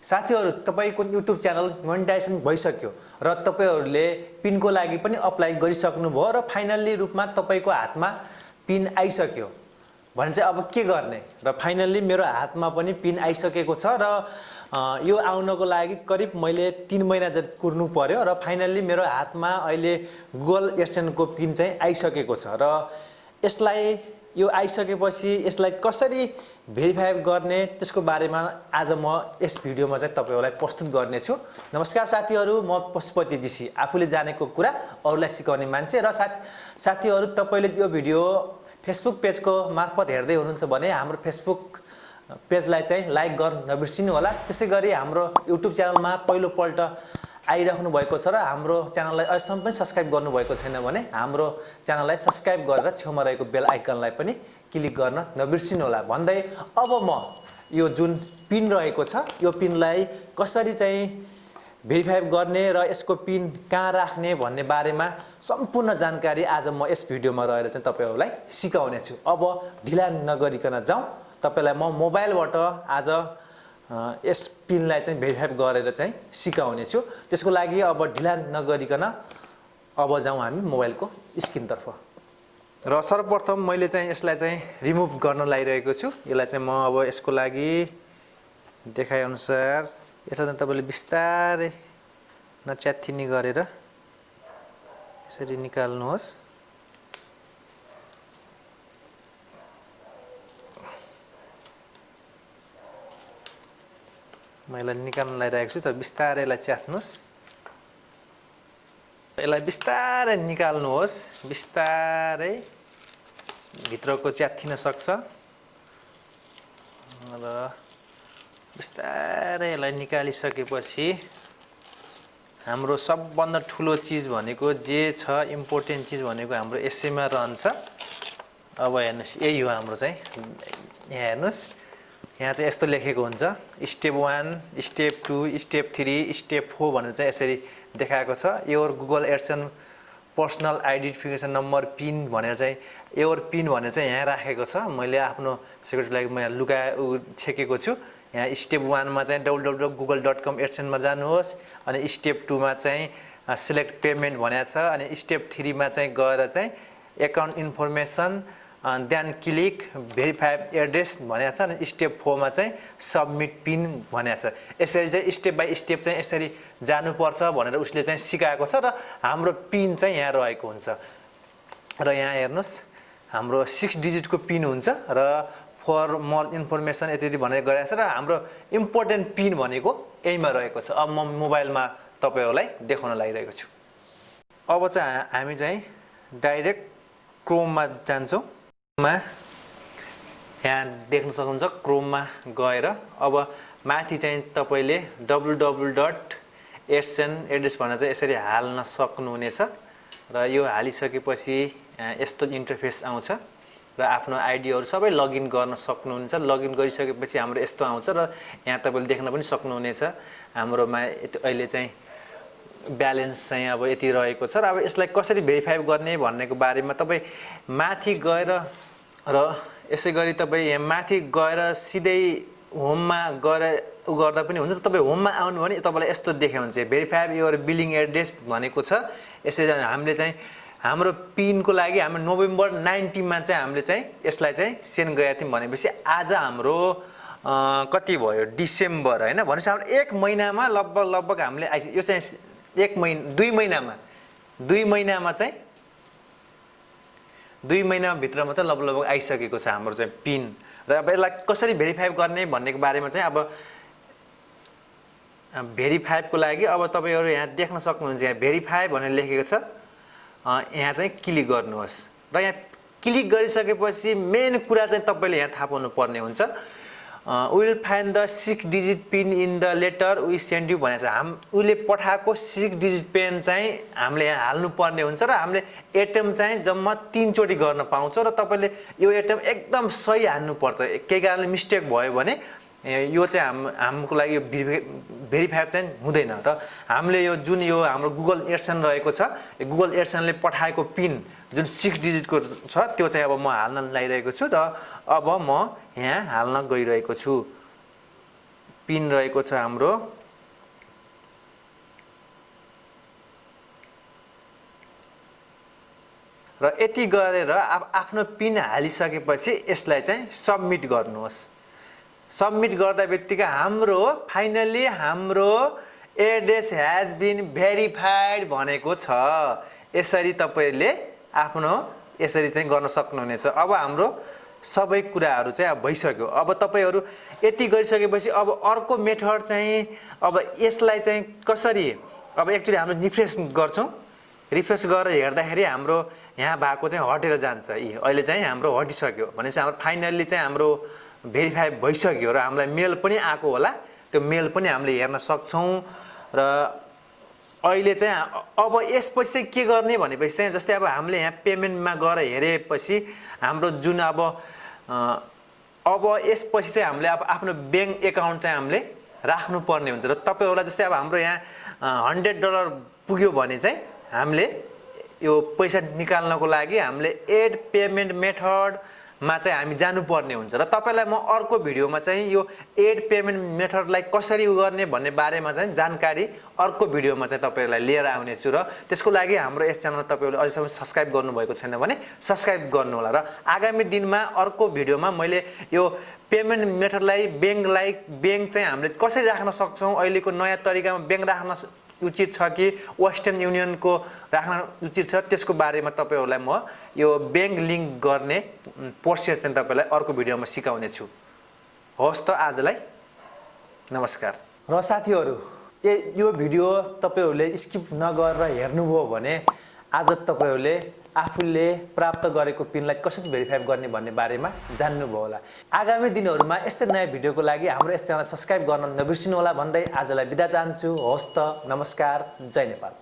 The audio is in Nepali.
साथीहरु तपाईको YouTube च्यानल मोनेटाइजेसन भइसक्यो र तपाईहरुले पिनको लागि पनि अप्लाई गरिसक्नु भयो र फाइनल्ली रूपमा तपाईको हातमा पिन आइसक्यो भने चाहिँ अब के गर्ने र फाइनल्ली मेरो हातमा पनि पिन आइसकेको छ र यो आउनको लागि करिब मैले 3 महिना जति कुर्नु पर्यो र फाइनल्ली मेरो हातमा अहिले गुगल एडसेन्स को पिन चाहिँ आइसकेको छ र यसलाई यो आइसकेपछि यसलाई कसरी भेरिफाई गर्ने त्यसको बारेमा आज म यस भिडियोमा चाहिँ तपाईहरुलाई प्रस्तुत गर्ने छु। नमस्कार साथीहरु, म पशुपतिजी, आफूले जानेको कुरा अरूलाई सिकाउने मान्छे र साथीहरु तपाईले यो भिडियो फेसबुक पेजको मार्फत हेर्दै हुनुहुन्छ भने हाम्रो फेसबुक पेजलाई चाहिँ लाइक गर्न नबिर्सिनु होला। त्यसैगरी हाम्रो युट्युब च्यानलमा पहिलो पल्ट आइराख्नु भएको छ र हाम्रो च्यानललाई अझसम्म पनि सब्स्क्राइब गर्नु भएको छैन भने हाम्रो च्यानललाई सब्स्क्राइब गरेर छेउमा रहेको बेल आइकनलाई पनि क्लिक गर्न नबिर्सिनु होला भन्दै अब म यो जुन पिन रहेको छ यो पिनलाई कसरी चाहिँ भेरिफाई गर्ने र यसको पिन कहाँ राख्ने भन्ने बारेमा सम्पूर्ण जानकारी आज म यस भिडियोमा रहेर चाहिँ तपाईहरुलाई सिकाउने छु। अब ढिला नगरिकन जाउँ, तपाईलाई म मोबाइलबाट आज यस पिनलाई चाहिँ भेरिफाई गरेर चाहिँ सिकाउने छु। त्यसको लागि अब ढिला नगरिकन अब जाउँ हामी मोबाइलको स्क्रिनतर्फ। र सर्वप्रथम मैले चाहिँ यसलाई चाहिँ रिमुभ गर्न लागिरहेको छु। यसलाई चाहिँ म अब यसको लागि देखाए अनुसार यसलाई तपाईले बिस्तारै नच्यात्तिने गरेर यसरी निकाल्नुहोस्। मैले निकाल्न लागिरहेको छु, त बिस्तारै यसलाई च्यात्नुस्। यसलाई बिस्तारै निकाल्नुहोस्, बिस्तारै भित्रको च्यात्तिन सक्छ र बिस्तारै यसलाई निकालिसकेपछि हाम्रो सबभन्दा ठुलो चीज भनेको जे छ, इम्पोर्टेन्ट चीज भनेको हाम्रो यसैमा रहन्छ। अब हेर्नुस्, यही हो हाम्रो चाहिँ। यहाँ हेर्नुस्, यहाँ चाहिँ यस्तो लेखेको हुन्छ स्टेप 1, स्टेप 2, स्टेप 3, स्टेप 4 भनेर चाहिँ यसरी देखाएको छ। Your Google AdSense personal identification number pin भनेर चाहिँ योर पिन भनेर चाहिँ यहाँ राखेको छ। मैले आफ्नो सिक्युरिटी लागि म यहाँ छेकेको छु। यहाँ स्टेप 1 मा चाहिँ www.google.com एडसेन्स मा जानुहोस्, अनि स्टेप 2 मा चाहिँ सिलेक्ट पेमेन्ट भनेको छ, अनि स्टेप 3 मा चाहिँ गएर चाहिँ account information then click verify address भनेको छ, अनि स्टेप 4 मा चाहिँ सबमिट पिन भनेको छ। यसरी चाहिँ स्टेप बाइ स्टेप चाहिँ यसरी जानुपर्छ भनेर उसले चाहिँ सिकाएको छ र हाम्रो पिन चाहिँ यहाँ रहेको हुन्छ। र यहाँ हेर्नुस्, हाम्रो 6 डिजिटको पिन हुन्छ र फर मोर इन्फर्मेसन यति भनेर गरेको छ र हाम्रो इम्पोर्टेन्ट पिन भनेको यहीमा रहेको छ। अब म मोबाइलमा तपाईहरुलाई देखाउन लागिरहेको छु। अब चाहिँ हामी चाहिँ डाइरेक्ट क्रोममा जान्छौँ। यहाँ देख्न सक्नुहुन्छ क्रोममा गएर अब माथि चाहिँ तपाईले www.adsense एड्रेस भनेर चाहिँ यसरी हाल्न सक्नुहुनेछ र यो हालिसकेपछि यस्तो इन्टरफेस आउँछ र आफ्नो आइडीहरु सबै लगइन गर्न सक्नुहुन्छ। लगइन गरिसकेपछि हाम्रो यस्तो आउँछ र यहाँ तपाईले देख्न पनि सक्नुहुनेछ हाम्रोमा अहिले चाहिँ ब्यालेन्स चाहिँ अब यति रहेको छ। र अब यसलाई कसरी भेरिफाई गर्ने भन्नेको बारेमा तपाई माथि गएर र यसैगरी तपाई यहाँ माथि गएर सिधै होममा गएर गर्दा पनि हुन्छ। तपाई होममा आउनु भने तपाईलाई यस्तो देखाउँछ भेरिफाई योर बिलिङ एड्रेस भनेको छ। यसरी हामीले चाहिँ हाम्रो पिनको लागि हाम्रो नोभेम्बर 19 मा चाहिँ हामीले चाहिँ यसलाई चाहिँ सेन्ड गरेका थियौं भनेपछि आज हाम्रो कति भयो डिसेम्बर हैन, भनेपछि हाम्रो 1 महिनामा लगभग हामीले यो चाहिँ 2 महिनामा चाहिँ 2 महिना भित्र मात्र लगभग आइसकेको छ हाम्रो चाहिँ पिन। र अब यसलाई कसरी भेरिफाई गर्ने भन्नेको बारेमा चाहिँ अब भेरिफाईको लागि अब तपाईहरु यहाँ देख्न सक्नुहुन्छ, यहाँ भेरिफाई भनेर लेखेको छ। यहाँ चाहिँ क्लिक गर्नुहोस् र यहाँ क्लिक गरिसकेपछि मेन कुरा चाहिँ तपाईले यहाँ थाहा पाउनु पर्ने हुन्छ। Will find the 6 digit pin in the letter we send you भनेको छ। उले पठाएको 6 डिजिट पिन चाहिँ हामीले यहाँ हाल्नु पर्ने हुन्छ र हामीले एटीएम चाहिँ जम्मा 3 चोटी गर्न पाउँछ र तपाईले यो एटीएम एकदम सही हाल्नु पर्छ। केही कारणले मिस्टेक भयो भने यो चाहिँ हाम्रो लागि भेरिफाई चाहिँ हुँदैन र हामीले यो जुन यो हाम्रो गुगल एडसेन्स रहेको छ, गुगल एडसेन्सले पठाएको पिन जुन 6 डिजिटको छ त्यो चाहिँ अब म हाल्न लागिरहेको छु र अब म यहाँ हाल्न गइरहेको छु। पिन रहेको छ हाम्रो। र यति गरेर आफ्नो पिन हालिसकेपछि यसलाई चाहिँ सबमिट गर्नुहोस्। सबमिट गर्दा बित्तिकै हाम्रो फाइनली हाम्रो एड्रेस हैज बीन भेरिफाइड भनेको छ। यसरी तपाईले आफ्नो यसरी चाहिँ गर्न सक्नुहुनेछ। अब हाम्रो सबै कुराहरू चाहिँ अब भइसक्यो। अब तपाईहरु यति गरिसकेपछि अब अर्को मेथड चाहिँ अब यसलाई चाहिँ कसरी अब एकचोटी हामीले रिफ्रेश गर्छौं। रिफ्रेश गरेर हेर्दाखेरि हाम्रो यहाँ भएको चाहिँ हटेर जान्छ। अहिले चाहिँ हाम्रो हटिसक्यो भनेपछि हाम्रो फाइनल्ली चाहिँ हाम्रो भेरिफाई भइसक्यो र हामीलाई मेल पनि आएको होला। त्यो मेल पनि हामीले हेर्न सक्छौं। र अहिले चाहिँ अब यसपछि चाहिँ के गर्ने भनेपछि चाहिँ जस्तै अब हामीले यहाँ पेमेन्टमा गएर हेरेपछि हाम्रो जुन अब यसपछि चाहिँ हामीले अब आफ्नो बैंक एकाउन्ट चाहिँ हामीले राख्नु पर्ने हुन्छ। र तपाईहरुलाई जस्तै अब हाम्रो यहाँ $100 पुग्यो भने चाहिँ हामीले यो पैसा निकाल्नको लागि हामीले एड पेमेन्ट मेथड मा चाहिँ हामी जानुपर्ने हुन्छ। र तपाईलाई म अर्को भिडियोमा चाहिँ यो एड पेमेन्ट मेथडलाई कसरी गर्ने भन्ने बारेमा चाहिँ जानकारी अर्को भिडियोमा चाहिँ तपाईहरुलाई लिएर आउने छु। र त्यसको लागि हाम्रो यस च्यानल तपाईहरुले अझैसम्म सब्स्क्राइब गर्नुभएको छैन भने सब्स्क्राइब गर्नु होला। र आगामी दिनमा अर्को भिडियोमा मैले यो पेमेन्ट मेथडलाई बैंक चाहिँ हामीले कसरी राख्न सक्छौं, अहिलेको नयाँ तरिकामा बैंक राख्न उचित छ कि वेस्टर्न युनियनको राख्न उचित छ, त्यसको बारेमा तपाईहरुलाई म यो बैंक लिंक गर्ने प्रोसेस चाहिँ तपाईलाई अर्को भिडियोमा सिकाउने छु। होस् त आजलाई नमस्कार। र साथीहरु यो भिडियो तपाईहरुले स्किप नगरेर हेर्नुभयो भने आज तपाईहरुले आफूले प्राप्त गरेको पिनलाई कसरी भेरिफाई गर्ने भन्ने बारेमा जान्नुभयो होला। आगामी दिनहरुमा यस्तै नयाँ भिडियोको लागि हाम्रो यस च्यानल सब्स्क्राइब गर्न नबिर्सिनु होला भन्दै आजलाई बिदा चाहन्छु। होस् त नमस्कार। जय नेपाल।